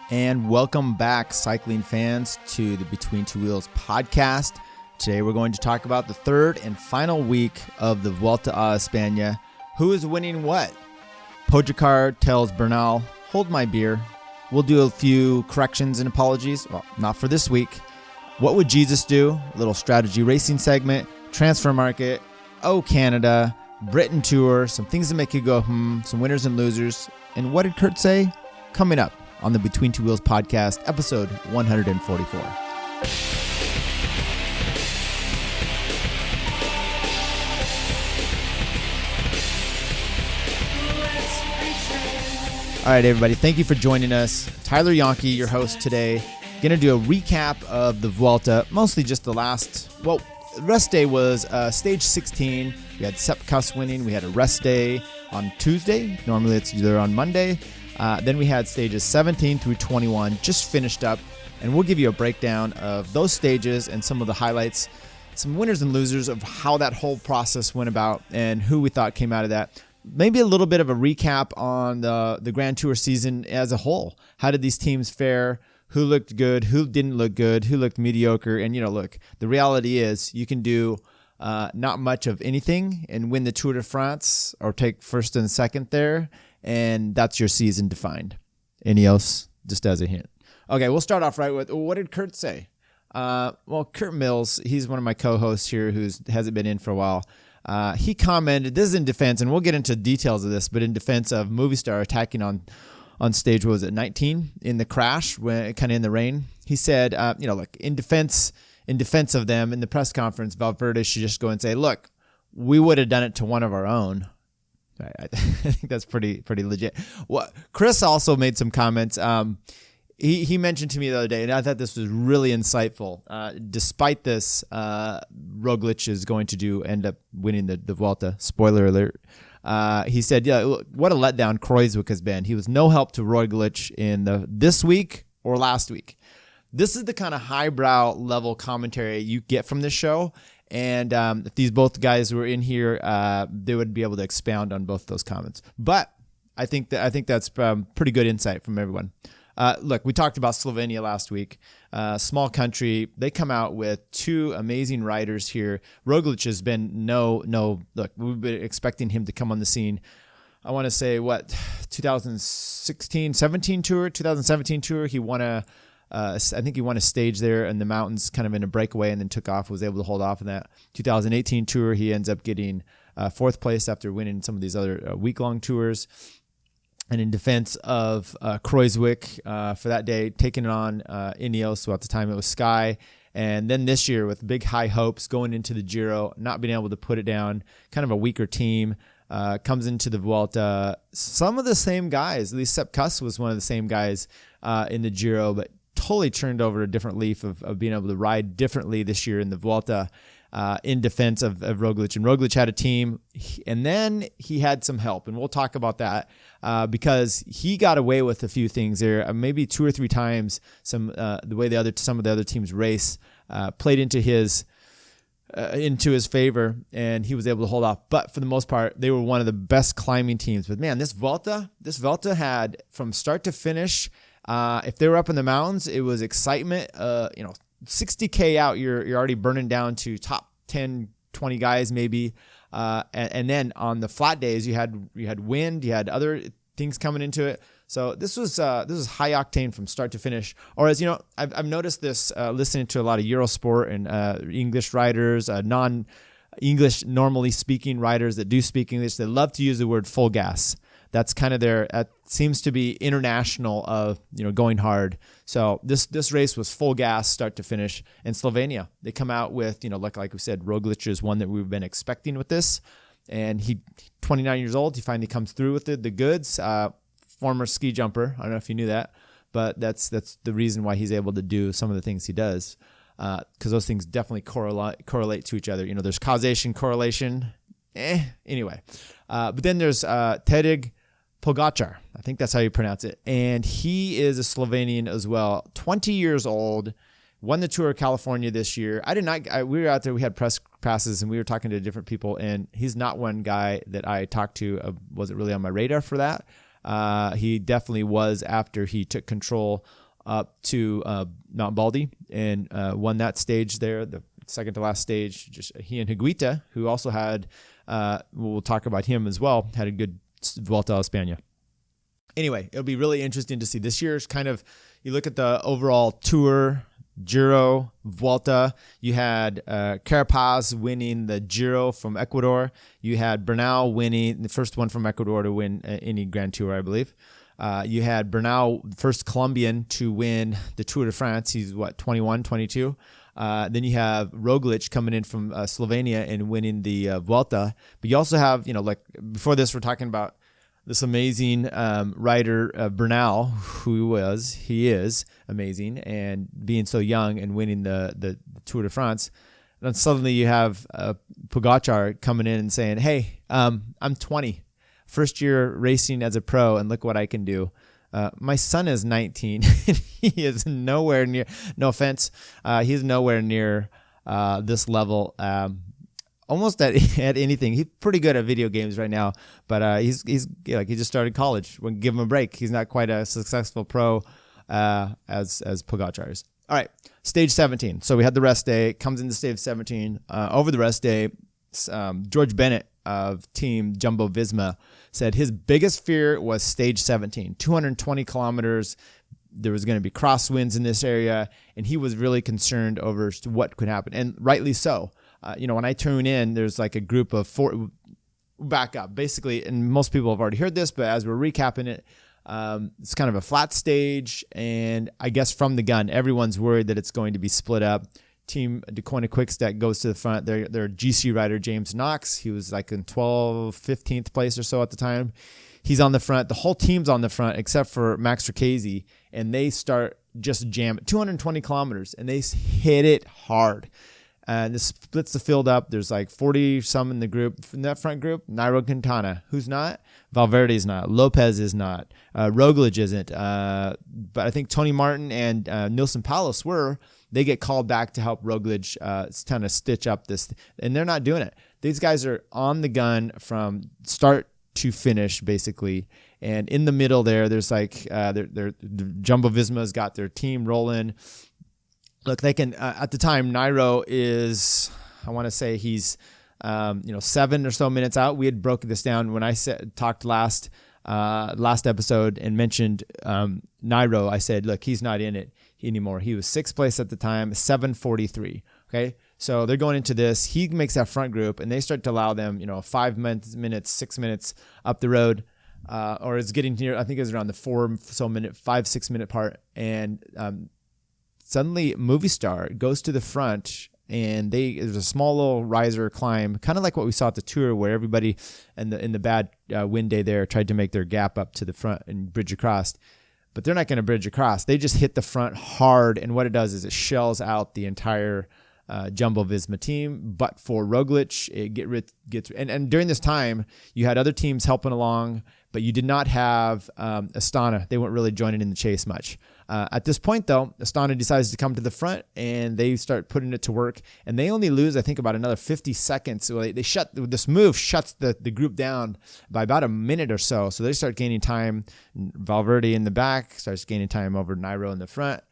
And welcome back, cycling fans, to the Between Two Wheels podcast. Today we're going to talk about the third and final week of the Vuelta a Espana. Who is winning what? Pogacar tells Bernal, hold my beer. We'll do a few corrections and apologies. Well, not for this week. What would Jesus do? A little strategy racing segment, transfer market, oh Canada, Britain tour, some things that make you go, some winners and losers. And what did Curt say? Coming up on the Between Two Wheels podcast, episode 144. All right, everybody, thank you for joining us. Tyler Janke, your host today. Going to do a recap of the Vuelta, mostly just the last, rest day was stage 16. We had Sepp Kuss winning. We had a rest day on Tuesday. Normally it's either on Monday. Then we had stages 17 through 21 just finished up, and we'll give you a breakdown of those stages and some of the highlights, some winners and losers of how that whole process went about and who we thought came out of that. Maybe a little bit of a recap on the Grand Tour season as a whole. How did these teams fare? Who looked good? Who didn't look good? Who looked mediocre? And, look, the reality is you can do not much of anything and win the Tour de France or take first and second there. And that's your season defined. Any else? Just as a hint. Okay, we'll start off right with, what did Curt say? Curt Mills, he's one of my co-hosts here who hasn't been in for a while. He commented, this is in defense, and we'll get into details of this, but in defense of Movistar attacking on stage, what was it, 19 in the crash, when kind of in the rain. He said, look, in defense of them in the press conference, Valverde should just go and say, look, we would have done it to one of our own. I think that's pretty legit. Well, Chris also made some comments. He mentioned to me the other day, and I thought this was really insightful. Despite this, Roglic is going to end up winning the Vuelta. Spoiler alert. He said, what a letdown Kreuzwick has been. He was no help to Roglic in this week or last week. This is the kind of highbrow level commentary you get from this show. And if these both guys were in here, they would be able to expound on both those comments. But I think that's pretty good insight from everyone. Look, we talked about Slovenia last week. Small country. They come out with two amazing riders here. Roglic has been look, we've been expecting him to come on the scene. I want to say 2017 tour. He won I think he won a stage there in the mountains, kind of in a breakaway, and then took off, was able to hold off in that 2018 tour. He ends up getting fourth place after winning some of these other week-long tours. And in defense of Kreuzwick for that day, taking it on Ineos, so at the time it was Sky. And then this year with big high hopes going into the Giro, not being able to put it down, kind of a weaker team, comes into the Vuelta. Some of the same guys, at least Sepp Kuss was one of the same guys in the Giro, but totally turned over a different leaf of being able to ride differently this year in the Vuelta in defense of Roglic. And Roglic had a team, and then he had some help, and we'll talk about that because he got away with a few things there. Maybe two or three times the way some of the other teams race played into his favor, and he was able to hold off. But for the most part, they were one of the best climbing teams. But man, this Vuelta had from start to finish. If they were up in the mountains, it was excitement. 60K out, you're already burning down to top 10, 20 guys maybe. And then on the flat days, you had wind, you had other things coming into it. So this was high octane from start to finish. Or as I've noticed this listening to a lot of Eurosport and English writers, non-English normally speaking writers that do speak English. They love to use the word full gas. That's kind of seems to be international of, going hard. So this race was full gas start to finish. And Slovenia, they come out with, like we said, Roglic is one that we've been expecting with this. And he, 29 years old, he finally comes through with the goods. Former ski jumper. I don't know if you knew that, but that's the reason why he's able to do some of the things he does. Because those things definitely correlate to each other. There's causation, correlation. Anyway. But then there's Tadej Pogacar. I think that's how you pronounce it. And he is a Slovenian as well. 20 years old. Won the Tour of California this year. We were out there, we had press passes, and we were talking to different people, and he's not one guy that I talked to, wasn't really on my radar for that. He definitely was after he took control up to Mount Baldy and won that stage there, the second to last stage. Just he and Higuita, who also had, we'll talk about him as well, had a good Vuelta a España. Anyway, it'll be really interesting to see. This year's kind of, you look at the overall Tour, Giro, Vuelta. You had Carapaz winning the Giro from Ecuador. You had Bernal winning, the first one from Ecuador to win any Grand Tour, I believe. You had Bernal, first Colombian to win the Tour de France. He's 21, 22. Then you have Roglic coming in from Slovenia and winning the Vuelta. But you also have, like before this, we're talking about this amazing rider, Bernal, he is amazing, and being so young and winning the Tour de France. And then suddenly you have Pogacar coming in and saying, hey, I'm 20, first year racing as a pro, and look what I can do. My son is 19, and he is nowhere near, no offense, he's nowhere near this level. Almost at anything. He's pretty good at video games right now, but he's like, he just started college. We'll give him a break. He's not quite a successful pro as Pogacar is. All right, stage 17. So we had the rest day. Comes into stage 17. Over the rest day, George Bennett of Team Jumbo Visma said his biggest fear was stage 17, 220 kilometers. There was going to be crosswinds in this area, and he was really concerned over what could happen, and rightly so. When I tune in, there's like a group of four, back up basically, and most people have already heard this, but as we're recapping it, it's kind of a flat stage, and I guess from the gun, everyone's worried that it's going to be split up. Team DeCoina Quickstep goes to the front. Their GC rider, James Knox, he was like in 15th place or so at the time. He's on the front. The whole team's on the front except for Max Tracasi, and they start just jamming 220 kilometers, and they hit it hard. And this splits the field up. There's like 40 some in the group. In that front group, Nairo Quintana. Who's not? Valverde's not. Lopez is not. Roglic isn't. But I think Tony Martin and Nilson Palos were. They get called back to help Roglic kind of stitch up this. And they're not doing it. These guys are on the gun from start to finish, basically. And in the middle there's like their Jumbo Visma's got their team rolling. Look, they can, at the time, Nairo is, I want to say he's, 7 or so minutes out. We had broken this down when I talked last episode and mentioned Nairo. I said, look, he's not in it anymore. He was 6th place at the time, 7:43. Okay. So they're going into this. He makes that front group, and they start to allow them, 5 minutes, 6 minutes up the road. Or it's getting near, I think it was around the 5-6 minute part. And, suddenly, Movistar goes to the front, and there's a small little riser climb, kind of like what we saw at the Tour, where everybody in the bad wind day there tried to make their gap up to the front and bridge across. But they're not going to bridge across. They just hit the front hard, and what it does is it shells out the entire Jumbo Visma team. But for Roglic, it gets and during this time, you had other teams helping along, but you did not have Espana. They weren't really joining in the chase much. At this point, though, Espana decides to come to the front, and they start putting it to work. And they only lose, I think, about another 50 seconds. So this move shuts the group down by about a minute or so. So they start gaining time. Valverde in the back starts gaining time over Nairo in the front.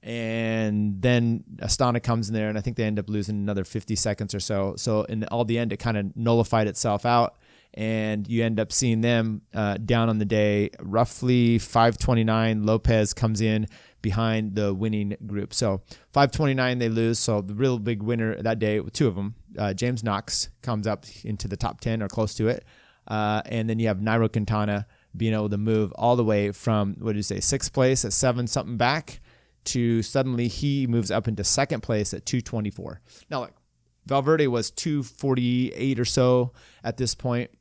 And then Astana comes in there, and I think they end up losing another 50 seconds or so. So in all the end, it kind of nullified itself out. And you end up seeing them down on the day, roughly 5:29. Lopez comes in behind the winning group. So 5:29 they lose. So the real big winner that day, two of them, James Knox comes up into the top 10 or close to it. And then you have Nairo Quintana being able to move all the way from, 6th place at 7 something back to suddenly he moves up into 2nd place at 2:24. Now, look, Valverde was 2:48 or so at this point.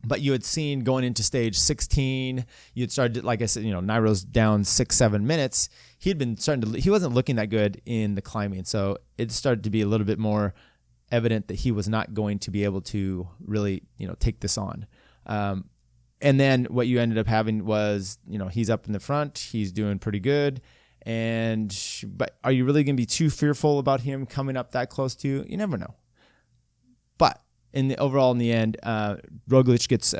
But you had seen going into stage 16, you had started, like I said, Nairo's down 6-7 minutes. He wasn't looking that good in the climbing. So it started to be a little bit more evident that he was not going to be able to really, take this on. And then what you ended up having was, he's up in the front. He's doing pretty good. But are you really going to be too fearful about him coming up that close to you? You never know. But in the end, Roglic gets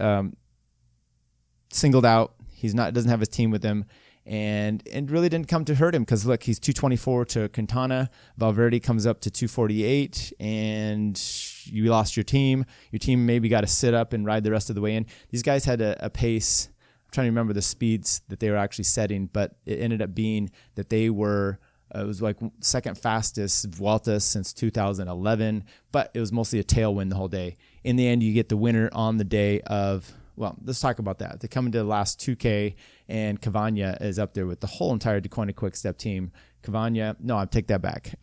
singled out. Doesn't have his team with him, and it really didn't come to hurt him because look, he's 224 to Quintana. Valverde comes up to 248, and you lost your team. Your team maybe got to sit up and ride the rest of the way in. These guys had a pace. I'm trying to remember the speeds that they were actually setting, but it ended up being that they were. It was like second fastest Vuelta since 2011, but it was mostly a tailwind the whole day. In the end, you get the winner on the day of. Well, let's talk about that. They come into the last 2K, and Cavagna is up there with the whole entire DeQuinta Quick Step team. I take that back.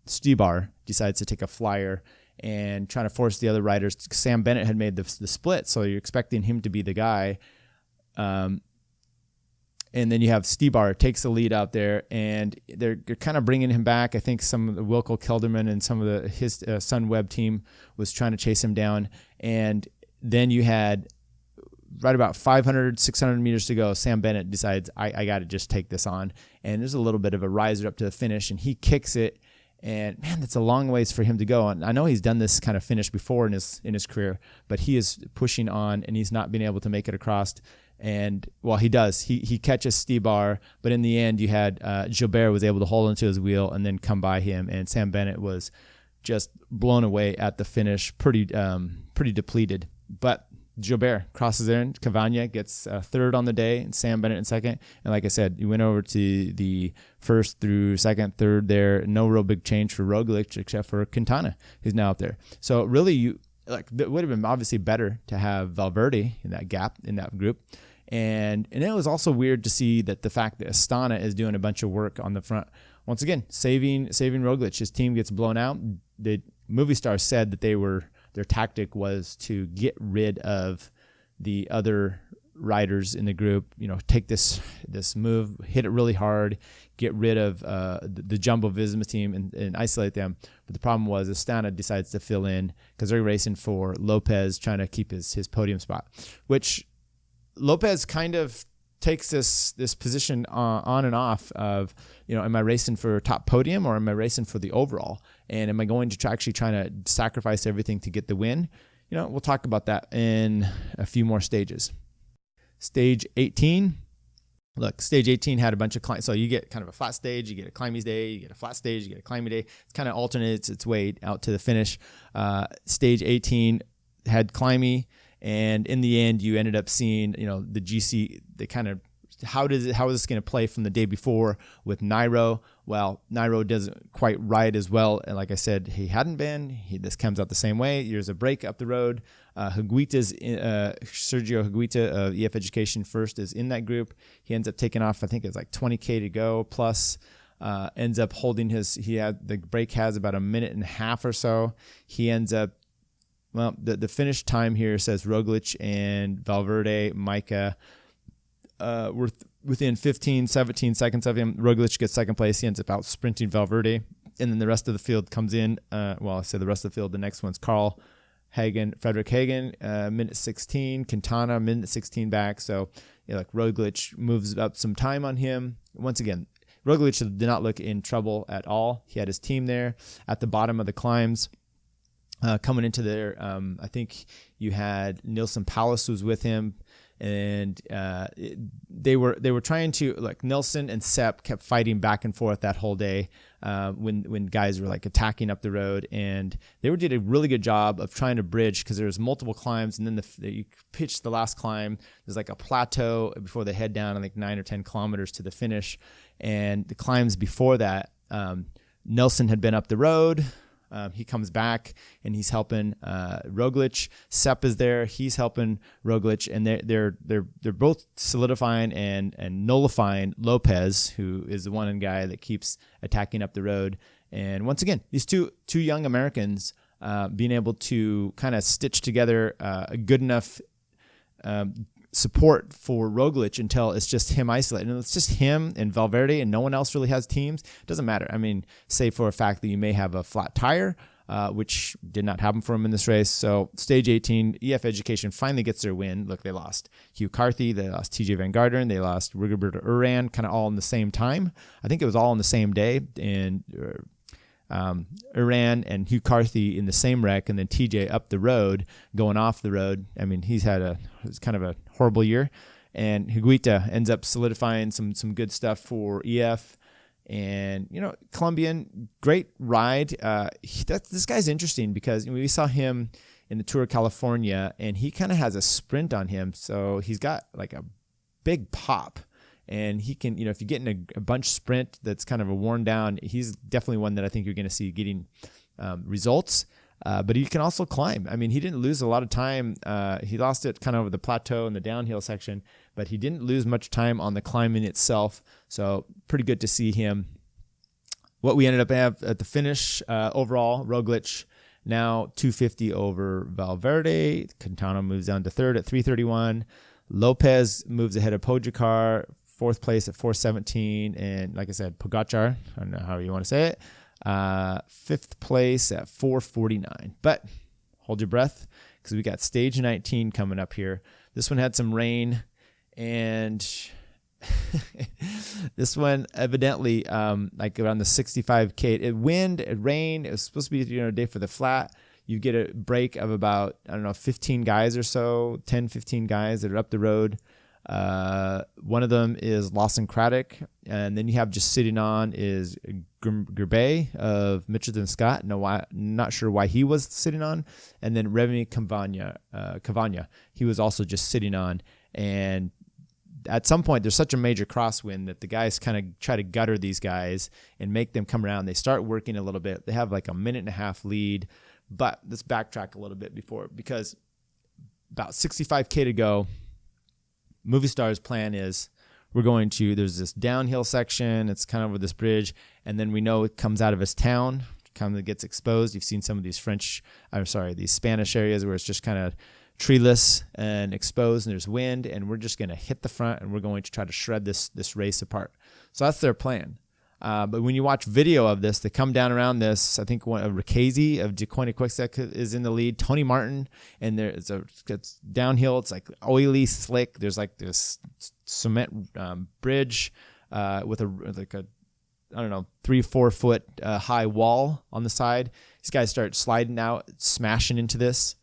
Stybar decides to take a flyer and trying to force the other riders. Sam Bennett had made the split, so you're expecting him to be the guy. And then you have Stybar takes the lead out there, and they're kind of bringing him back. I think some of the Wilco Kelderman and some of his Sunweb team was trying to chase him down. And then you had right about 500, 600 meters to go. Sam Bennett decides, I got to just take this on. And there's a little bit of a riser up to the finish, and he kicks it. And man, that's a long ways for him to go. And I know he's done this kind of finish before in his career, but he is pushing on, and he's not been able to make it across. And well, he does. He catches Stybar, but in the end, you had Gilbert was able to hold onto his wheel and then come by him, and Sam Bennett was just blown away at the finish, pretty depleted. But Gilbert crosses in. Cavagna gets third on the day, and Sam Bennett in second. And like I said, you went over to the first through second, third there. No real big change for Roglic except for Quintana, who's now up there. So really, it would have been obviously better to have Valverde in that gap in that group. And it was also weird to see that the fact that Astana is doing a bunch of work on the front. Once again, saving Roglic. His team gets blown out. The movie star said that their tactic was to get rid of the other riders in the group, take this move, hit it really hard, get rid of the Jumbo Visma team and isolate them. But the problem was Astana decides to fill in because they're racing for Lopez, trying to keep his podium spot, which Lopez kind of takes this position on and off of, am I racing for top podium or am I racing for the overall? And am I going to trying to sacrifice everything to get the win? We'll talk about that in a few more stages. Stage 18. Look, stage 18 had a bunch of climbs. So you get kind of a flat stage, you get a climby day, you get a flat stage, you get a climby day. It kind of alternates its way out to the finish. Stage 18 had climby. And in the end, you ended up seeing, the GC, the kind of, how is this going to play from the day before with Nairo? Well, Nairo doesn't quite ride as well. And like I said, he hadn't been. This comes out the same way. There's a break up the road. Sergio Higuita of EF Education First is in that group. He ends up taking off, I think it's like 20K to go, plus ends up holding the break has about a minute and a half or so. He ends up, well, the finish time here says Roglic and Valverde, Maika, were within 15, 17 seconds of him. Roglic gets second place. He ends up out sprinting Valverde. And then the rest of the field comes in. I say the rest of the field. The next one's Frederick Hagen, minute 16. Quintana, minute 16 back. So, Roglic moves up some time on him. Once again, Roglic did not look in trouble at all. He had his team there at the bottom of the climbs. Coming into there, I think you had Nilsson Paulus was with him, and they were trying to, Nilsson and Sepp kept fighting back and forth that whole day when guys were attacking up the road, and they did a really good job of trying to bridge because there was multiple climbs, and then you pitch the last climb. There's a plateau before they head down 9 or 10 kilometers to the finish, and the climbs before that, Nelson had been up the road. He comes back and he's helping Roglic. Sepp is there. He's helping Roglic, and they're both solidifying and nullifying Lopez, who is the one guy that keeps attacking up the road. And once again, these two young Americans being able to kind of stitch together a good enough support for Roglic until it's just him isolated. And it's just him and Valverde and no one else really has teams. It doesn't matter. I mean, say for a fact that you may have a flat tire, which did not happen for him in this race. So stage 18, EF Education finally gets their win. Look, they lost Hugh Carthy, they lost TJ Van Garderen, they lost Rigoberto Urán, kind of all in the same time. I think it was all on the same day. And Urán and Hugh Carthy in the same wreck, and then TJ up the road, going off the road. I mean, it's kind of a horrible year. And Higuita ends up solidifying some good stuff for EF. And, Colombian, great ride. This guy's interesting because we saw him in the Tour of California, and he kind of has a sprint on him. So he's got like a big pop. And he can, if you get in a bunch sprint that's kind of a worn down, he's definitely one that I think you're going to see getting results. But he can also climb. I mean, he didn't lose a lot of time. He lost it kind of over the plateau and the downhill section, but he didn't lose much time on the climbing itself. So pretty good to see him. What we ended up at the finish overall, Roglic now 250 over Valverde. Quintana moves down to third at 331. Lopez moves ahead of Pogacar, fourth place at 417. And like I said, Pogacar, I don't know how you want to say it, fifth place at 449. But hold your breath because we got stage 19 coming up here. This one had some rain, and this one evidently like around the 65K. Wind, rain. It was supposed to be a day for the flat. You get a break of about, 15 guys or so, 10, 15 guys that are up the road. One of them is Lawson Craddock, and then you have just sitting on is Gerbet of Mitchelton Scott. Not sure why he was sitting on. And then Remy Cavagna, he was also just sitting on. And at some point, there's such a major crosswind that the guys kind of try to gutter these guys and make them come around. They start working a little bit. They have like a minute and a half lead. But let's backtrack a little bit because about 65K to go. Movistar's plan is there's this downhill section. It's kind of over this bridge. And then we know it comes out of his town, kind of gets exposed. You've seen some of these these Spanish areas where it's just kind of treeless and exposed and there's wind. And we're just going to hit the front and we're going to try to shred this race apart. So that's their plan. But when you watch video of this, they come down around this. I think Ricchesi of Decoini Quickstep is in the lead. Tony Martin, and it's downhill. It's like oily, slick. There's like this cement bridge with a 3-4 foot high wall on the side. These guys start sliding out, smashing into this.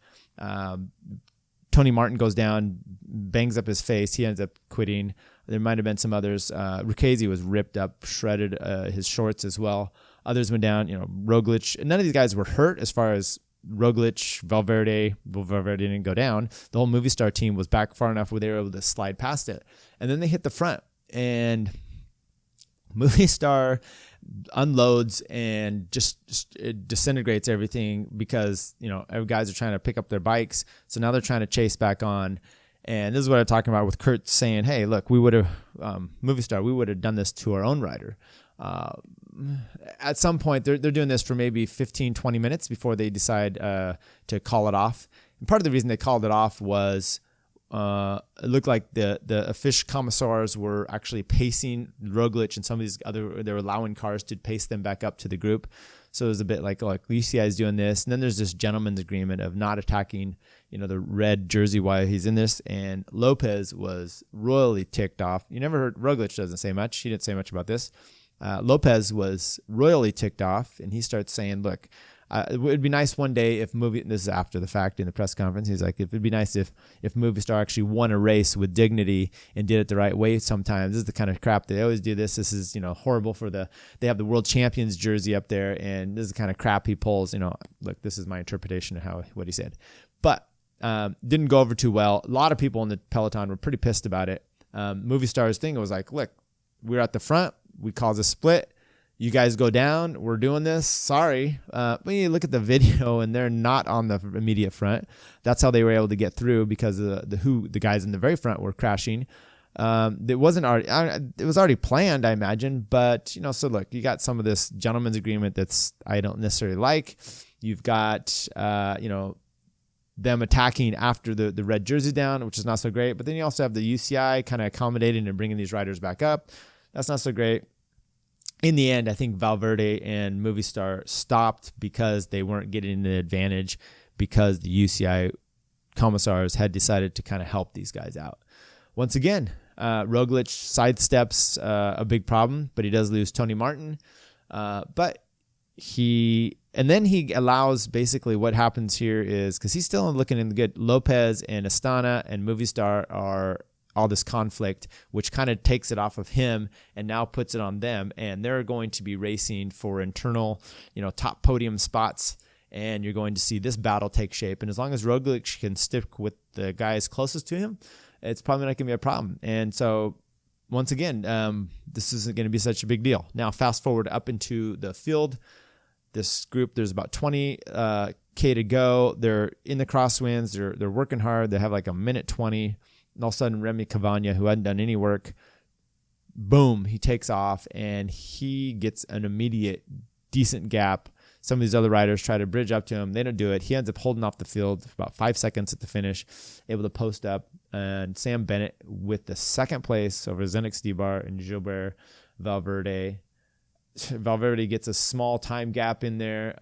Tony Martin goes down, bangs up his face. He ends up quitting. There might have been some others. Ricchesi was ripped up, shredded his shorts as well. Others went down, Roglic. And none of these guys were hurt as far as Roglic, Valverde. Valverde didn't go down. The whole Movistar team was back far enough where they were able to slide past it. And then they hit the front. And Movistar unloads and just it disintegrates everything because, guys are trying to pick up their bikes. So now they're trying to chase back on. And this is what I'm talking about with Curt saying, hey, look, we would have, Movistar, we would have done this to our own rider. At some point, they're doing this for maybe 15, 20 minutes before they decide to call it off. And part of the reason they called it off was it looked like the official commissars were actually pacing Roglic and some of these they were allowing cars to pace them back up to the group. So it was a bit like UCI is doing this. And then there's this gentleman's agreement of not attacking, the red jersey while he's in this. And Lopez was royally ticked off. You never heard, Roglic doesn't say much. He didn't say much about this. Lopez was royally ticked off. And he starts saying, look, it would be nice one day if this is after the fact in the press conference. He's like, it'd be nice if Movistar actually won a race with dignity and did it the right way sometimes. This is the kind of crap they always do this. This is, horrible they have the world champions jersey up there and this is the kind of crap he pulls, look, this is my interpretation of what he said, but, didn't go over too well. A lot of people in the peloton were pretty pissed about it. Movistar's thing was like, look, we're at the front. We caused a split. You guys go down. We're doing this. Sorry. But you look at the video and they're not on the immediate front. That's how they were able to get through because the guys in the very front were crashing. It was already planned, I imagine. But, so look, you got some of this gentleman's agreement that's I don't necessarily like. You've got, them attacking after the red jersey down, which is not so great. But then you also have the UCI kind of accommodating and bringing these riders back up. That's not so great. In the end, I think Valverde and Movistar stopped because they weren't getting the advantage because the UCI commissars had decided to kind of help these guys out. Once again, Roglic sidesteps a big problem, but he does lose Tony Martin. But he allows basically what happens here is because he's still looking in the good. Lopez and Astana and Movistar are all this conflict, which kind of takes it off of him and now puts it on them. And they're going to be racing for internal, top podium spots. And you're going to see this battle take shape. And as long as Roglic can stick with the guys closest to him, it's probably not going to be a problem. And so, once again, this isn't going to be such a big deal. Now, fast forward up into the field. This group, there's about 20K to go. They're in the crosswinds. They're working hard. They have like a minute 20. And all of a sudden, Remy Cavagna, who hadn't done any work, boom, he takes off, and he gets an immediate decent gap. Some of these other riders try to bridge up to him. They don't do it. He ends up holding off the field for about 5 seconds at the finish, able to post up. And Sam Bennett with the second place over Zdenek Stybar and Gilbert Valverde. Valverde gets a small time gap in there,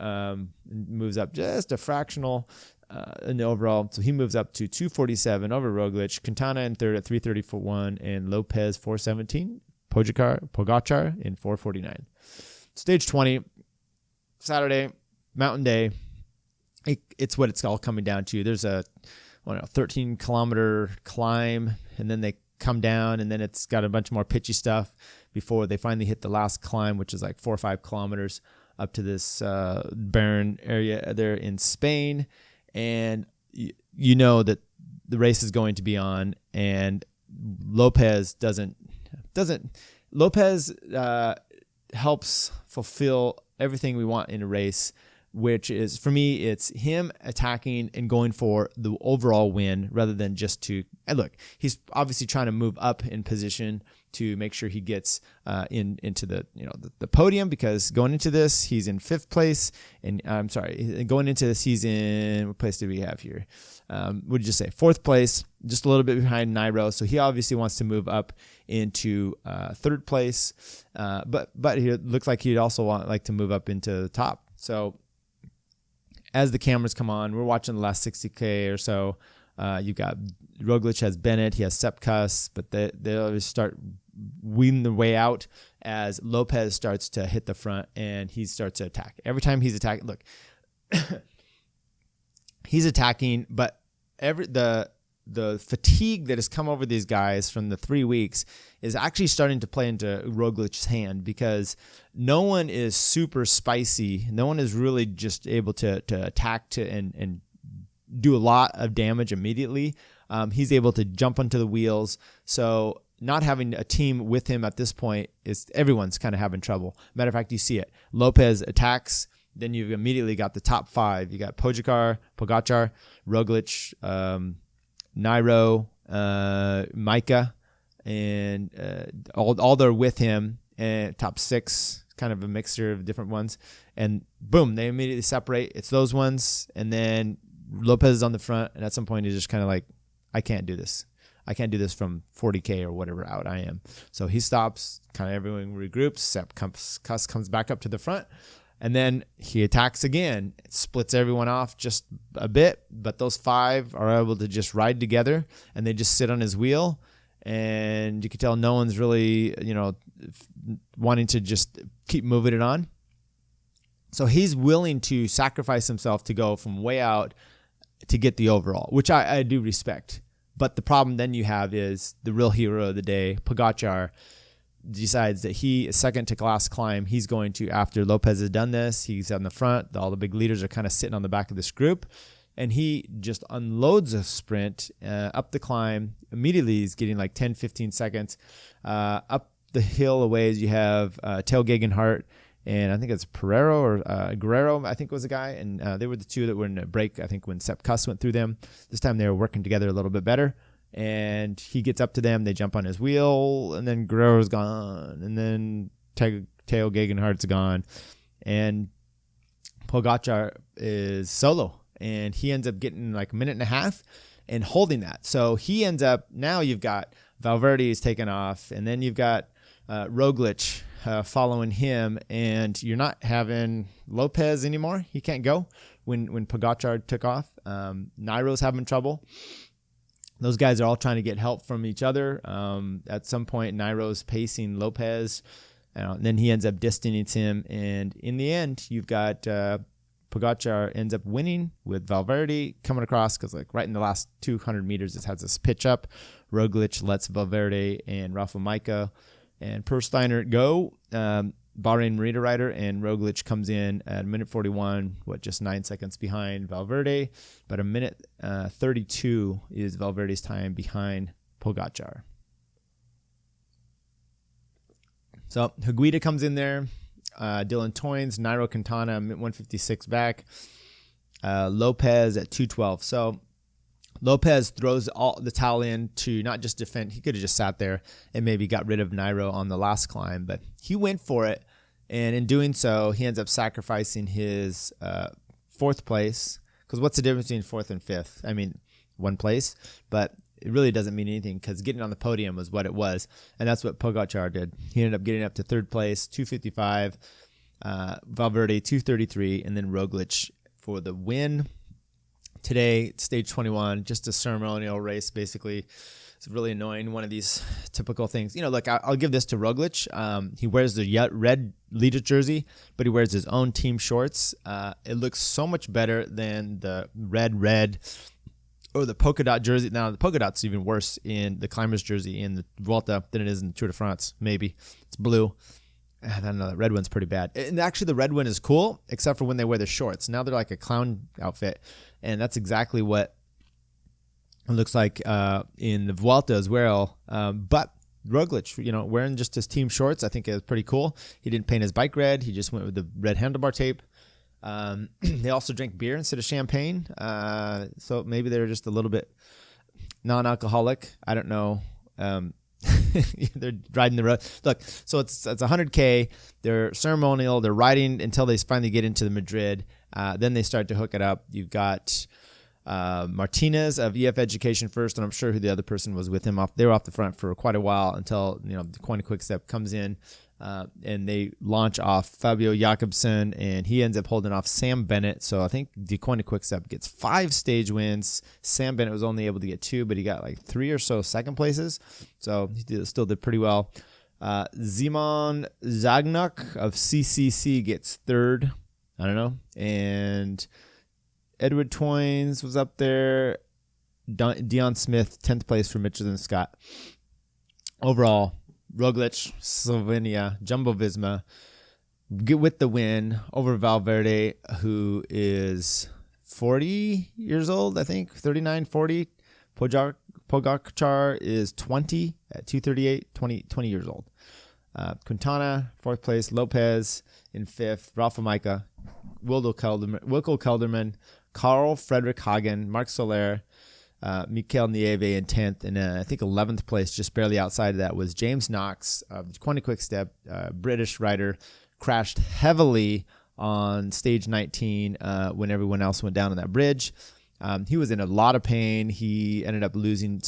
moves up just a fractional in the overall. So he moves up to 2:47 over Roglic. Quintana in third at 3:34, and Lopez 4:17. Pogacar in 4:49. Stage 20, Saturday, Mountain Day. It's what it's all coming down to. There's a 13-kilometer climb, and then they come down, and then it's got a bunch more pitchy stuff before they finally hit the last climb, which is like 4 or 5 kilometers up to this barren area there in Spain. And you know that the race is going to be on, and Lopez helps fulfill everything we want in a race, which is, for me, it's him attacking and going for the overall win rather than just to, and look, he's obviously trying to move up in position to make sure he gets into the podium, because going into this, he's in 5th place. And I'm sorry, going into this, he's in, what place did we have here? What did you say? 4th place, just a little bit behind Nairo. So he obviously wants to move up into 3rd place. But he looks like he'd also like to move up into the top. So as the cameras come on, we're watching the last 60K or so. You got Roglic has Bennett, he has Sepp Kuss, but they always start weeding the way out as Lopez starts to hit the front and he starts to attack. Every time he's attacking, look, he's attacking, but the fatigue that has come over these guys from the 3 weeks is actually starting to play into Roglic's hand, because no one is super spicy. No one is really just able to attack and do a lot of damage immediately. He's able to jump onto the wheels. So not having a team with him at this point, is everyone's kind of having trouble. Matter of fact, you see it. Lopez attacks. Then you've immediately got the top 5. You got Pogacar, Roglic, Nairo, Micah, and all they're with him. And top 6, kind of a mixture of different ones. And boom, they immediately separate. It's those ones. And then Lopez is on the front. And at some point, he's just kind of like, I can't do this. I can't do this from 40K or whatever out I am. So he stops, kind of everyone regroups. Sepp Kuss comes back up to the front. And then he attacks again. It splits everyone off just a bit, but those 5 are able to just ride together, and they just sit on his wheel. And you can tell no one's really, wanting to just keep moving it on. So he's willing to sacrifice himself to go from way out to get the overall, which I do respect. But the problem then you have is the real hero of the day, Pogacar, decides that he is second to last climb. He's going to, after Lopez has done this, he's on the front. All the big leaders are kind of sitting on the back of this group. And he just unloads a sprint up the climb. Immediately, he's getting like 10, 15 seconds. Up the hill a ways, you have Tao Gegenhardt, and I think it's Pereiro or Guerrero, I think was a guy. And they were the 2 that were in a break, I think, when Sepp Kuss went through them. This time they were working together a little bit better. And he gets up to them. They jump on his wheel, and then Guerrero's gone. And then Tao Gegenhardt's gone. And Pogacar is solo. And he ends up getting like a minute and a half and holding that. So he ends up, now you've got Valverde's taken off, and then you've got Roglic following him, and you're not having Lopez anymore. He can't go when Pogacar took off. Nairo's having trouble. Those guys are all trying to get help from each other. At some point, Nairo's pacing Lopez, and then he ends up distancing him. And in the end, you've got Pogacar ends up winning with Valverde coming across because like right in the last 200 meters, it has this pitch up. Roglic lets Valverde and Rafa Majka and Per Steiner go. Bahrain Merida rider, and Roglic comes in at minute 41, just 9 seconds behind Valverde, but a minute 32 is Valverde's time behind Pogacar. So Higuita comes in there, Dylan Toynes, Nairo Quintana, 156 back, Lopez at 212. So Lopez throws all the towel in to not just defend. He could have just sat there and maybe got rid of Nairo on the last climb, but he went for it. And in doing so, he ends up sacrificing his fourth place. Because what's the difference between fourth and fifth? I mean, one place, but it really doesn't mean anything because getting on the podium was what it was. And that's what Pogacar did. He ended up getting up to third place, 255, Valverde, 233, and then Roglic for the win. Today, stage 21, just a ceremonial race, basically. It's really annoying, one of these typical things. Look, I'll give this to Roglic. He wears the red leader jersey, but he wears his own team shorts. It looks so much better than the red, or the polka dot jersey. Now, the polka dot's even worse in the climber's jersey in the Vuelta than it is in the Tour de France, maybe. It's blue. I don't know, the red one's pretty bad. And actually, the red one is cool, except for when they wear the shorts. Now they're like a clown outfit, and that's exactly what it looks like in the Vuelta as well. But Roglic, wearing just his team shorts, I think is pretty cool. He didn't paint his bike red. He just went with the red handlebar tape. They also drink beer instead of champagne. So maybe they're just a little bit non-alcoholic. I don't know. They're riding the road. Look, so it's 100K. They're ceremonial. They're riding until they finally get into the Madrid. Then they start to hook it up. You've got Martinez of EF Education first, and I'm sure who the other person was with him. They were off the front for quite a while until the Quantum Quickstep comes in, and they launch off Fabio Jakobsen, and he ends up holding off Sam Bennett. So I think the Quantum Quickstep gets 5 stage wins. Sam Bennett was only able to get 2, but he got like 3 or so second places. So he still did pretty well. Szymon Zagnuk of CCC gets 3rd. I don't know. And Edward Toynes was up there. Dion Smith, 10th place for Mitchell and Scott. Overall, Roglic, Slovenia, Jumbo-Visma get with the win over Valverde, who is 40 years old, I think, 39, 40. Pogacar is 20 at 238, 20 years old. Quintana, 4th place. Lopez in 5th. Rafa Majka, Wilco Kelderman, Carl Frederick Hagen, Mark Soler, Mikel Nieve in 10th, and I think 11th place, just barely outside of that, was James Knox of the Quantum Quickstep, British rider, crashed heavily on stage 19 when everyone else went down on that bridge. He was in a lot of pain. He ended up losing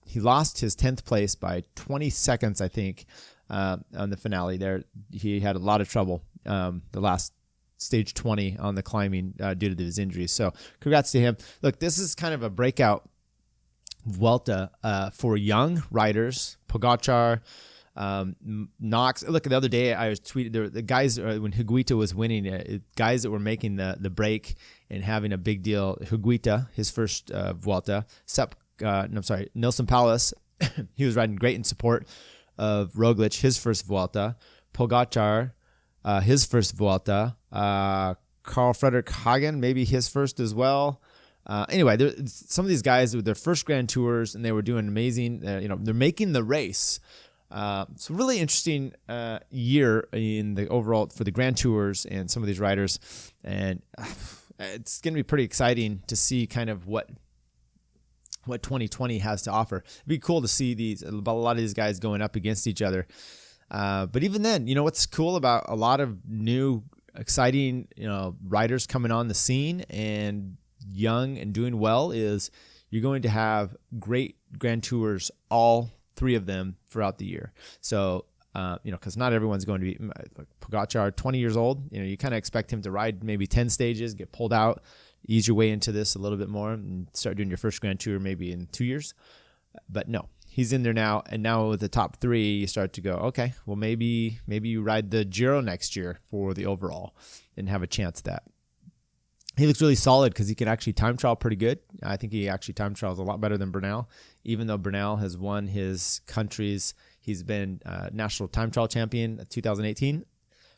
he lost his 10th place by 20 seconds, I think, on the finale there. He had a lot of trouble the last stage 20 on the climbing due to his injuries. So congrats to him. Look, this is kind of a breakout Vuelta for young riders. Pogacar, Knox. Look, the other day I was tweeting the guys when Higuita was winning, guys that were making the break and having a big deal. Higuita, his first Vuelta. Nelson Palas, he was riding great in support of Roglic, his first Vuelta. Pogacar, his first Vuelta. Carl Frederick Hagen, maybe his first as well. Anyway, some of these guys with their first Grand Tours, and they were doing amazing. They're making the race. It's a really interesting year in the overall for the Grand Tours and some of these riders, and it's going to be pretty exciting to see kind of what 2020 has to offer. It'd be cool to see a lot of these guys going up against each other. But even then, what's cool about a lot of new, exciting, riders coming on the scene and young and doing well is you're going to have great Grand Tours, all 3 of them throughout the year. So, because not everyone's going to be like Pogacar, 20 years old. You kind of expect him to ride maybe 10 stages, get pulled out, ease your way into this a little bit more, and start doing your first Grand Tour maybe in 2 years. But no. He's in there now, and now with the top 3, you start to go, okay, well, maybe you ride the Giro next year for the overall and have a chance at that. he looks really solid because he can actually time trial pretty good. I think he actually time trials a lot better than Bernal, even though Bernal has won his country's. He's been national time trial champion 2018.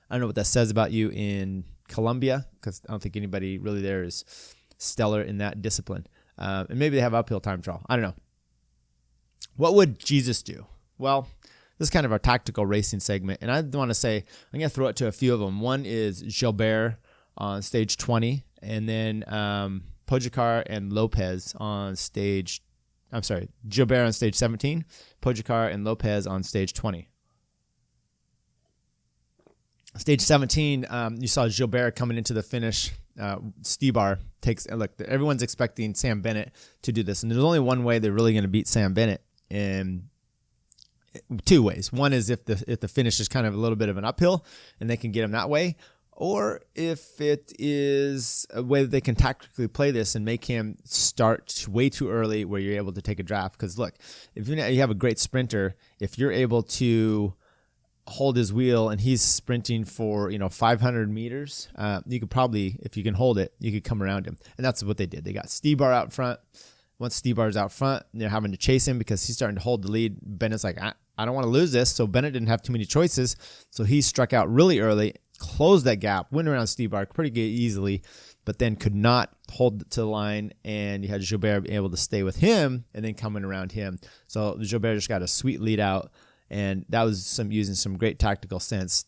I don't know what that says about you in Colombia, because I don't think anybody really there is stellar in that discipline. And maybe they have uphill time trial. I don't know. What would Jesus do? Well, this is kind of our tactical racing segment, and I want to say I'm going to throw it to a few of them. One is Gilbert on stage 20, and then Pogacar and Lopez on stage. I'm sorry, Gilbert on stage 17, Pogacar and Lopez on stage 20. Stage 17, you saw Gilbert coming into the finish. Stibar takes look. Everyone's expecting Sam Bennett to do this, and there's only one way they're really going to beat Sam Bennett, in two ways. One is if the finish is kind of a little bit of an uphill, and they can get him that way, or if it is a way that they can tactically play this and make him start way too early, where you're able to take a draft. Because look, if you have a great sprinter, if you're able to hold his wheel and he's sprinting for 500 meters, you could probably, if you can hold it, you could come around him. And that's what they did. They got Stibar out front. Once Stibar's out front, they're having to chase him because he's starting to hold the lead. Bennett's like, I don't want to lose this. So Bennett didn't have too many choices, so he struck out really early, closed that gap, went around Stibar pretty easily, but then could not hold it to the line, and you had Gilbert able to stay with him and then coming around him. So Gilbert just got a sweet lead out. And that was using some great tactical sense.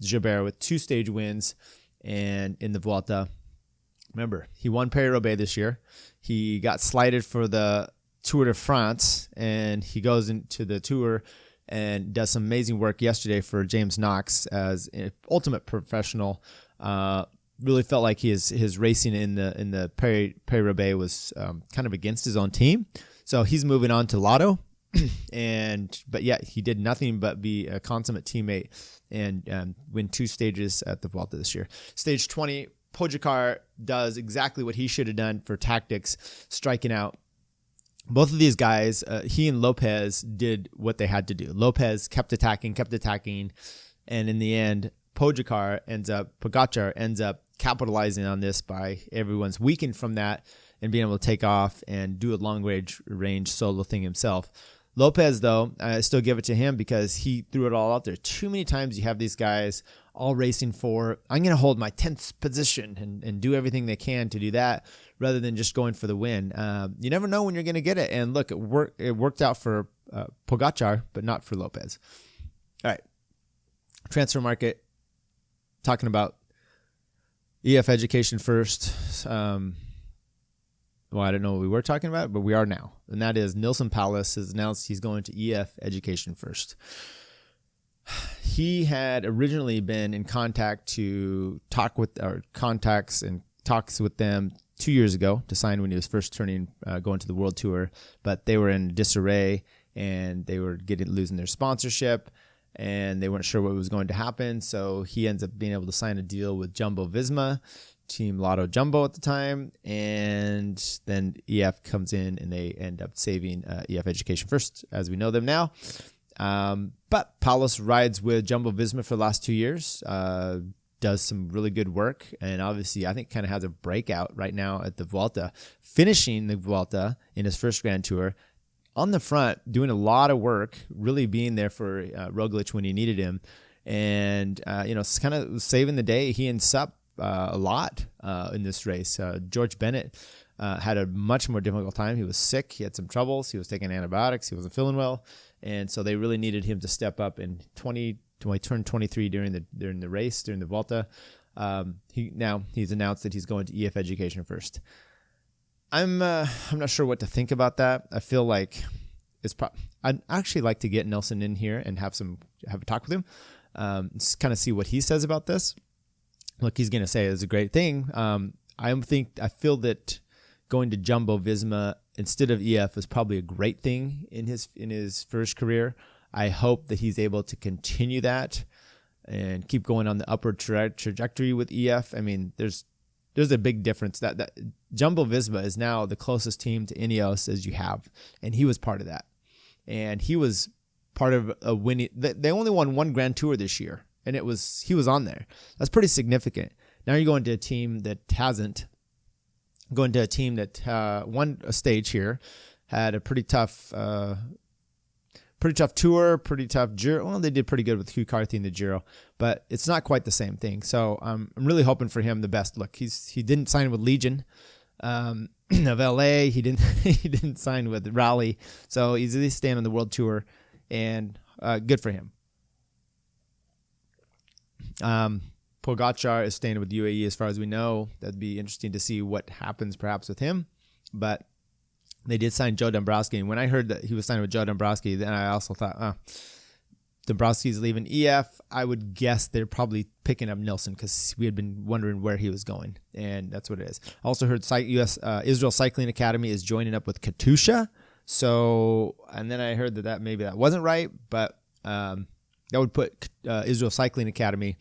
Gilbert with 2 stage wins, and in the Vuelta, remember, he won Paris-Roubaix this year. He got slighted for the Tour de France, and he goes into the Tour and does some amazing work yesterday for James Knox as an ultimate professional. Really felt like his racing in the Paris-Roubaix was kind of against his own team. So he's moving on to Lotto. But yet he did nothing but be a consummate teammate and win 2 stages at the Vuelta this year. Stage 20, Pogacar does exactly what he should have done for tactics, striking out. Both of these guys, he and Lopez, did what they had to do. Lopez kept attacking, and in the end, Pogacar ends up capitalizing on this by everyone's weakened from that and being able to take off and do a long range solo thing himself. Lopez, though, I still give it to him because he threw it all out there. Too many times you have these guys all racing for, I'm going to hold my 10th position and do everything they can to do that rather than just going for the win. You never know when you're going to get it. And look, it worked out for Pogacar, but not for Lopez. All right. Transfer market, talking about EF education first. Well, I don't know what we were talking about, but we are now. And that is Nilsson Palace has announced he's going to EF education first. He had originally been in contact to talk with our contacts and talks with them 2 years ago to sign when he was first going to the World Tour, but they were in disarray and they were losing their sponsorship and they weren't sure what was going to happen. So he ends up being able to sign a deal with Jumbo Visma, Team Lotto Jumbo at the time, and then EF comes in and they end up saving EF Education First as we know them now. But Paulus rides with Jumbo Visma for the last 2 years, does some really good work, and obviously I think kind of has a breakout right now at the Vuelta, finishing the Vuelta in his first Grand Tour on the front, doing a lot of work, really being there for Roglic when he needed him, and it's kind of saving the day. He and Sup a lot in this race. George Bennett had a much more difficult time. He was sick. He had some troubles. He was taking antibiotics. He wasn't feeling well. And so they really needed him to step up. And he turned 23 during the race, during the Vuelta. He's announced that he's going to EF Education First. I'm not sure what to think about that. I feel like I'd actually like to get Nelson in here and have a talk with him, kind of see what he says about this. Look, he's going to say it's a great thing. I feel that going to Jumbo Visma instead of EF is probably a great thing in his first career. I hope that he's able to continue that and keep going on the upward trajectory with EF. I mean, there's a big difference. That Jumbo Visma is now the closest team to Ineos as you have, and he was part of that. And he was part of a winning. They only won 1 Grand Tour this year. And he was on there. That's pretty significant. Now you're going to a team that hasn't, going to a team that won a stage here, had a pretty tough tour, pretty tough Giro. Well, they did pretty good with Hugh Carthy in the Giro, but it's not quite the same thing. So I'm really hoping for him the best. Look, he didn't sign with Legion of LA. He didn't sign with Raleigh, so he's at least staying on the World Tour, and good for him. Pogacar is staying with UAE as far as we know. That'd be interesting to see what happens perhaps with him. But they did sign Joe Dombrowski. And when I heard that he was signing with Joe Dombrowski, then I also thought, Dombrowski's leaving EF. I would guess they're probably picking up Nilsson because we had been wondering where he was going. And that's what it is. I also heard Israel Cycling Academy is joining up with Katusha. So, and then I heard that maybe that wasn't right, but that would put Israel Cycling Academy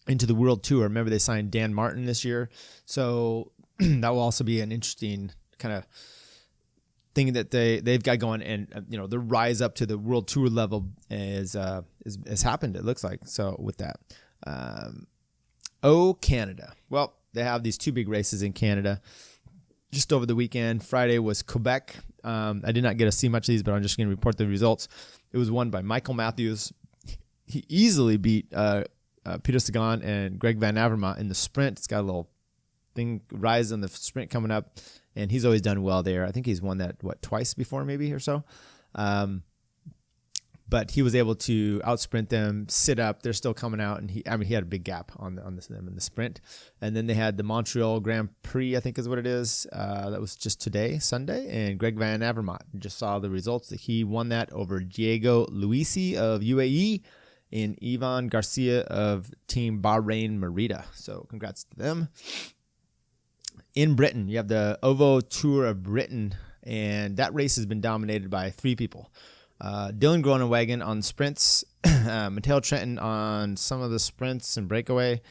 into the World Tour. Remember, they signed Dan Martin this year, so that will also be an interesting kind of thing that they've got going. And the rise up to the World Tour level has happened. It looks like so with that. Canada. Well, they have these two big races in Canada just over the weekend. Friday was Quebec. I did not get to see much of these, but I'm just going to report the results. It was won by Michael Matthews. He easily beat Peter Sagan and Greg Van Avermaet in the sprint. It's got a little thing rise on the sprint coming up, and he's always done well there. I think he's won that twice before, maybe or so. But he was able to outsprint them, sit up. They're still coming out, and he had a big gap on them in the sprint. And then they had the Montreal Grand Prix, I think is what it is. That was just today, Sunday, and Greg Van Avermaet just saw the results that he won that over Diego Luisi of UAE. In Ivan Garcia of Team Bahrain Merida. So congrats to them. In Britain, you have the OVO Tour of Britain, and that race has been dominated by three people. Dylan Groenewegen on sprints, Matteo Trentin on some of the sprints and breakaway.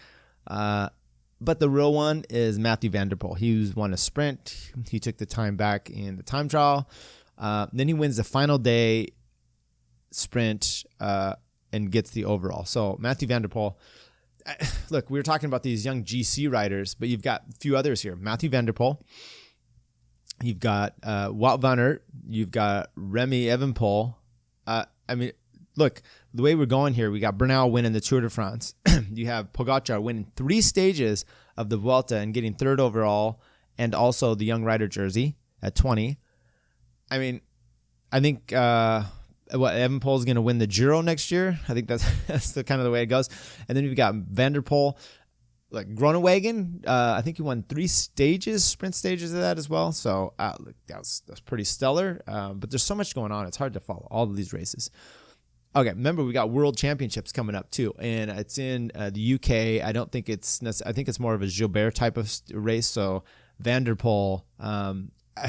But the real one is Mathieu van der Poel. He won a sprint. He took the time back in the time trial. Then he wins the final day sprint and gets the overall. So Mathieu van der Poel, look, we were talking about these young GC riders, but you've got a few others here. Mathieu van der Poel, you've got Wout van Aert, you've got Remy Evenepoel. Look, the way we're going here, we got Bernal winning the Tour de France. You have Pogacar winning 3 stages of the Vuelta and getting 3rd overall, and also the young rider jersey at 20. I think Evenepoel is going to win the Giro next year. I think that's the kind of the way it goes. And then you've got Van der Poel, like Groenewegen. I think he won 3 sprint stages of that as well. So that's pretty stellar. But there's so much going on. It's hard to follow all of these races. Okay, remember we got World Championships coming up too, and it's in the UK. I think it's more of a Gilbert type of race. So Van der Poel.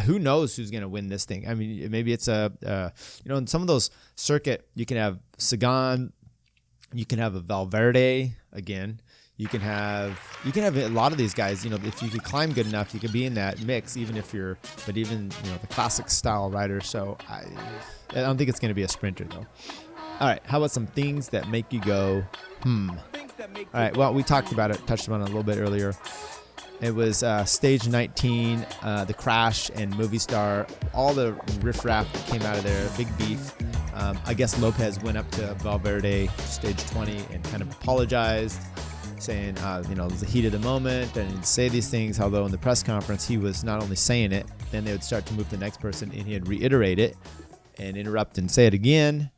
Who knows who's going to win this thing? Maybe it's in some of those circuit, you can have Sagan, you can have a Valverde again. You can have a lot of these guys. If you could climb good enough, you could be in that mix. Even the classic style rider. So I don't think it's going to be a sprinter though. All right, how about some things that make you go, All right, well, we talked about it, touched on it a little bit earlier. It was stage 19, the crash and movie star, all the riffraff that came out of there, big beef. I guess Lopez went up to Valverde, stage 20, and kind of apologized, saying, it was the heat of the moment, and he'd say these things, although in the press conference he was not only saying it, then they would start to move to the next person, and he'd reiterate it and interrupt and say it again.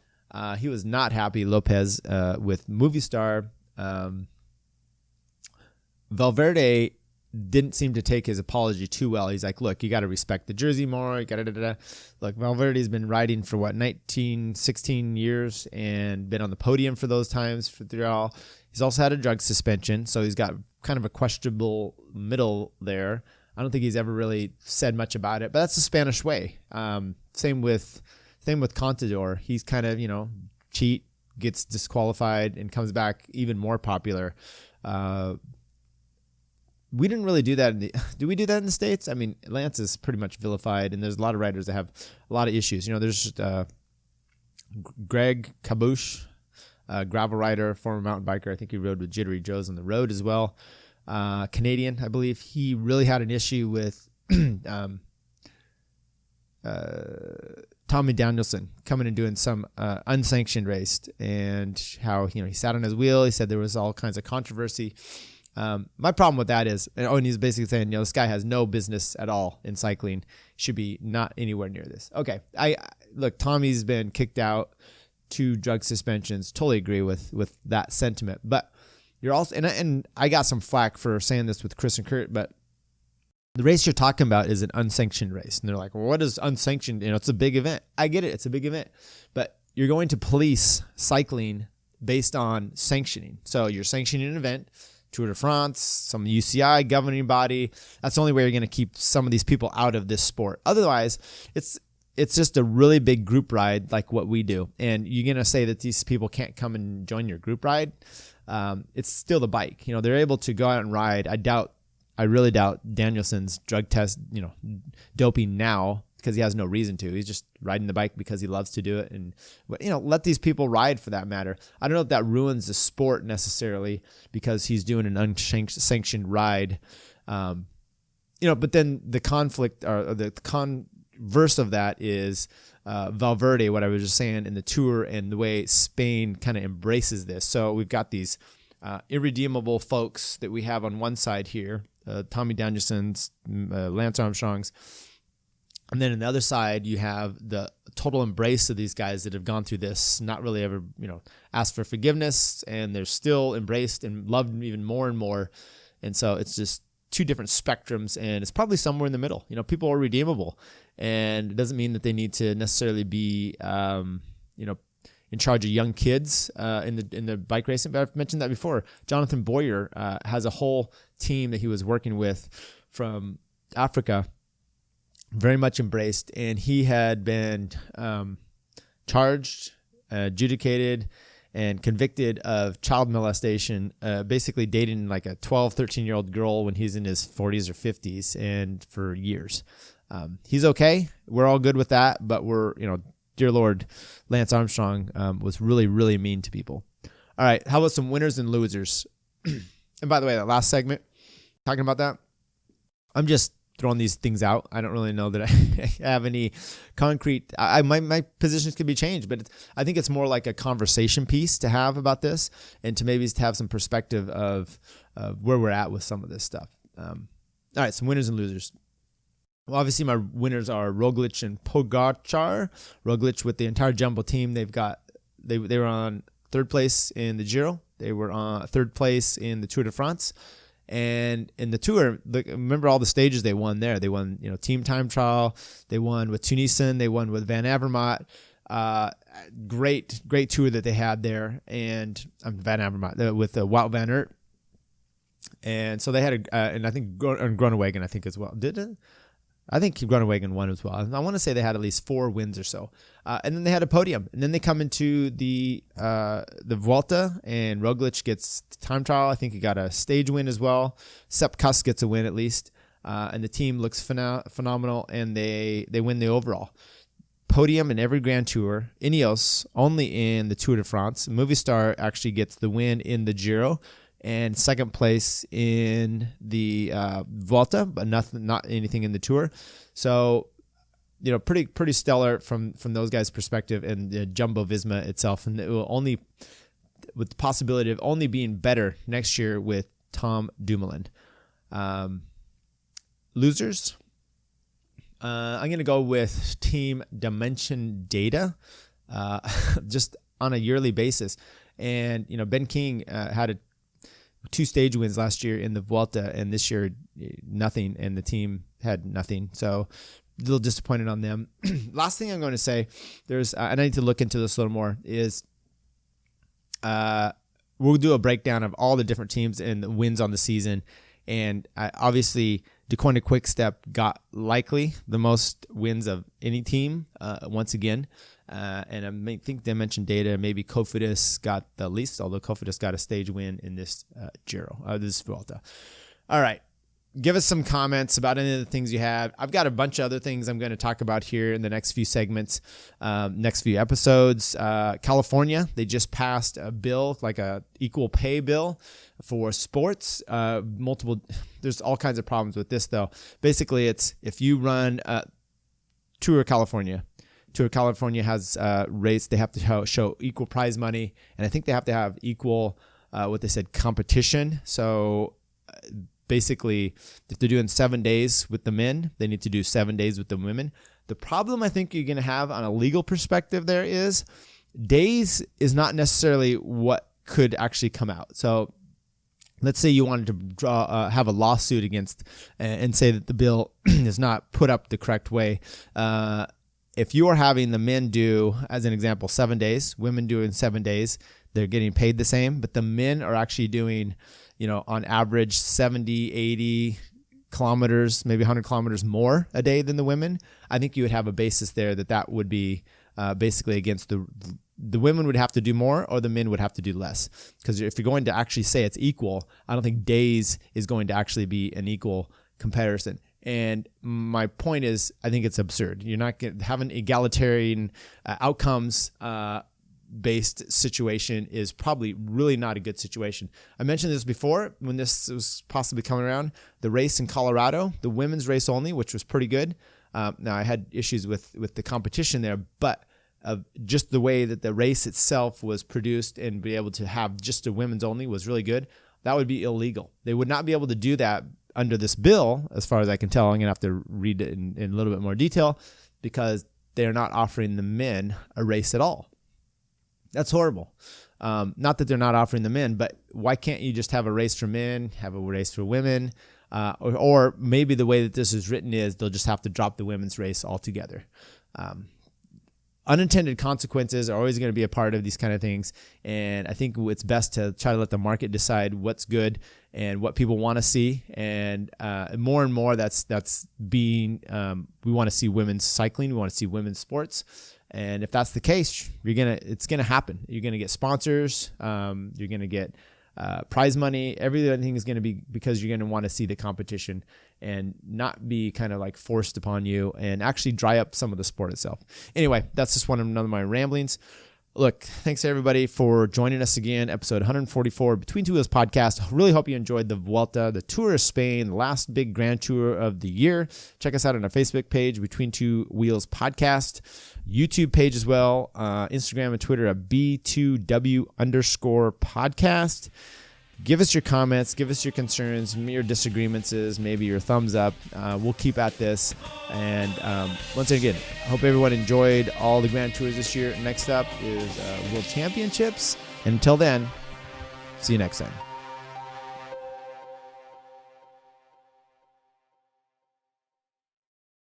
He was not happy, Lopez, with movie star. Valverde didn't seem to take his apology too well. He's like, look, you got to respect the jersey more. You got to Look, Valverde's been riding for 16 years and been on the podium for those times through all. He's also had a drug suspension, so he's got kind of a questionable middle there. I don't think he's ever really said much about it, but that's the Spanish way. Same with Contador. He's kind of, cheat, gets disqualified, and comes back even more popular. We didn't really do that. Do we do that in the States? Lance is pretty much vilified, and there's a lot of riders that have a lot of issues. There's Greg Cabouche, gravel rider, former mountain biker. I think he rode with Jittery Joe's on the road as well. Canadian, I believe. He really had an issue with Tommy Danielson coming and doing some unsanctioned race, and how he sat on his wheel. He said there was all kinds of controversy. My problem with that is, and he's basically saying, this guy has no business at all in cycling, should be not anywhere near this. Okay, look, Tommy's been kicked out, 2 drug suspensions. Totally agree with that sentiment. But you're also, and I got some flack for saying this with Chris and Curt, but the race you're talking about is an unsanctioned race. And they're like, well, what is unsanctioned? It's a big event. I get it. It's a big event. But you're going to police cycling based on sanctioning. So you're sanctioning an event, Tour de France, some UCI governing body. That's the only way you're going to keep some of these people out of this sport. Otherwise, it's just a really big group ride like what we do. And you're going to say that these people can't come and join your group ride. It's still the bike. They're able to go out and ride. I really doubt Danielson's drug test, doping now, because he has no reason to. He's just riding the bike because he loves to do it. And, let these people ride for that matter. I don't know if that ruins the sport necessarily because he's doing an unsanctioned ride. But then the conflict or the converse of that is Valverde, what I was just saying, in the Tour and the way Spain kind of embraces this. So we've got these irredeemable folks that we have on one side here, Tommy Danielson's, Lance Armstrong's. And then on the other side, you have the total embrace of these guys that have gone through this, not really ever, asked for forgiveness, and they're still embraced and loved even more and more. And so it's just 2 different spectrums, and it's probably somewhere in the middle. People are redeemable, and it doesn't mean that they need to necessarily be, in charge of young kids in the bike racing. But I've mentioned that before. Jonathan Boyer has a whole team that he was working with from Africa, very much embraced, and he had been charged, adjudicated, and convicted of child molestation, basically dating like a 12, 13-year-old girl when he's in his 40s or 50s, and for years. He's okay. We're all good with that, but we're, dear Lord, Lance Armstrong was really, really mean to people. All right, how about some winners and losers? And by the way, that last segment, talking about that, I'm just throwing these things out. I don't really know that I have any concrete. My positions could be changed, but I think it's more like a conversation piece to have about this, and to maybe have some perspective of where we're at with some of this stuff. All right, some winners and losers. Well, obviously my winners are Roglic and Pogacar. Roglic with the entire Jumbo team. They were on 3rd place in the Giro. They were on 3rd place in the Tour de France. And in the Tour, remember all the stages they won there. They won, team time trial. They won with Tunisian. They won with Van Avermaet. Great tour that they had there. And Van Avermaet with Wout van Aert. And so they had and I think Groenewegen, I think, as well. Did it? I think Groenewegen won as well. I want to say they had at least 4 wins or so. And then they had a podium. And then they come into the Vuelta, and Roglic gets time trial. I think he got a stage win as well. Sepp Kuss gets a win at least. And the team looks phenomenal, and they win the overall. Podium in every Grand Tour. Ineos only in the Tour de France. Movistar actually gets the win in the Giro, and 2nd place in the Vuelta, but not anything in the Tour. So, pretty stellar from those guys' perspective, and the Jumbo Visma itself, and it will only, with the possibility of only being better next year with Tom Dumoulin. Losers. I'm going to go with Team Dimension Data, just on a yearly basis. And, Ben King had 2 stage wins last year in the Vuelta, and this year nothing, and the team had nothing. So a little disappointed on them. Last thing I'm going to say, and I need to look into this a little more, is we'll do a breakdown of all the different teams and the wins on the season. And obviously, DeQuanda Quick-Step got likely the most wins of any team once again. And I think Dimension Data, maybe Cofidis got the least, although Cofidis got a stage win in this Giro, this Vuelta. All right. give us some comments about any of the things you have. I've got a bunch of other things I'm going to talk about here in the next few segments, next few episodes. California, they just passed a bill, like a equal pay bill for sports. There's all kinds of problems with this, though. Basically, it's if you run Tour California has rates. They have to show equal prize money, and I think they have to have equal, what they said, competition. So basically, if they're doing 7 days with the men, they need to do 7 days with the women. The problem I think you're going to have on a legal perspective there is days is not necessarily what could actually come out. So let's say you wanted to have a lawsuit against and say that the bill is not put up the correct way. If you are having the men do, as an example, 7 days, women doing 7 days, they're getting paid the same, but the men are actually doing, on average 70, 80 kilometers, maybe 100 kilometers more a day than the women. I think you would have a basis there that would be basically against the women would have to do more or the men would have to do less. Because if you're going to actually say it's equal, I don't think days is going to actually be an equal comparison. And my point is, I think it's absurd. You're not going to have an egalitarian outcomes based situation is probably really not a good situation. I mentioned this before when this was possibly coming around. The race in Colorado, the women's race only, which was pretty good. Now I had issues with the competition there, but just the way that the race itself was produced and be able to have just a women's only was really good. That would be illegal. They would not be able to do that under this bill, as far as I can tell. I'm going to have to read it in a little bit more detail because they're not offering the men a race at all. That's horrible. Not that they're not offering the men, but why can't you just have a race for men, have a race for women? Or maybe the way that this is written is they'll just have to drop the women's race altogether. Unintended consequences are always going to be a part of these kind of things. And I think it's best to try to let the market decide what's good and what people want to see. And more and more that's being, we want to see women's cycling. We want to see women's sports. And if that's the case, it's going to happen. You're going to get sponsors. You're going to get prize money. Everything is going to be because you're going to want to see the competition and not be kind of like forced upon you and actually dry up some of the sport itself. Anyway, that's just none of my ramblings. Look, thanks everybody for joining us again. Episode 144 Between Two Wheels podcast. Really hope you enjoyed the Vuelta, the Tour of Spain, the last big grand tour of the year. Check us out on our Facebook page, Between Two Wheels podcast, YouTube page as well, Instagram and Twitter at B2W_podcast. Give us your comments, give us your concerns, your disagreements, maybe your thumbs up. We'll keep at this. And once again, I hope everyone enjoyed all the Grand Tours this year. Next up is World Championships. And until then, see you next time.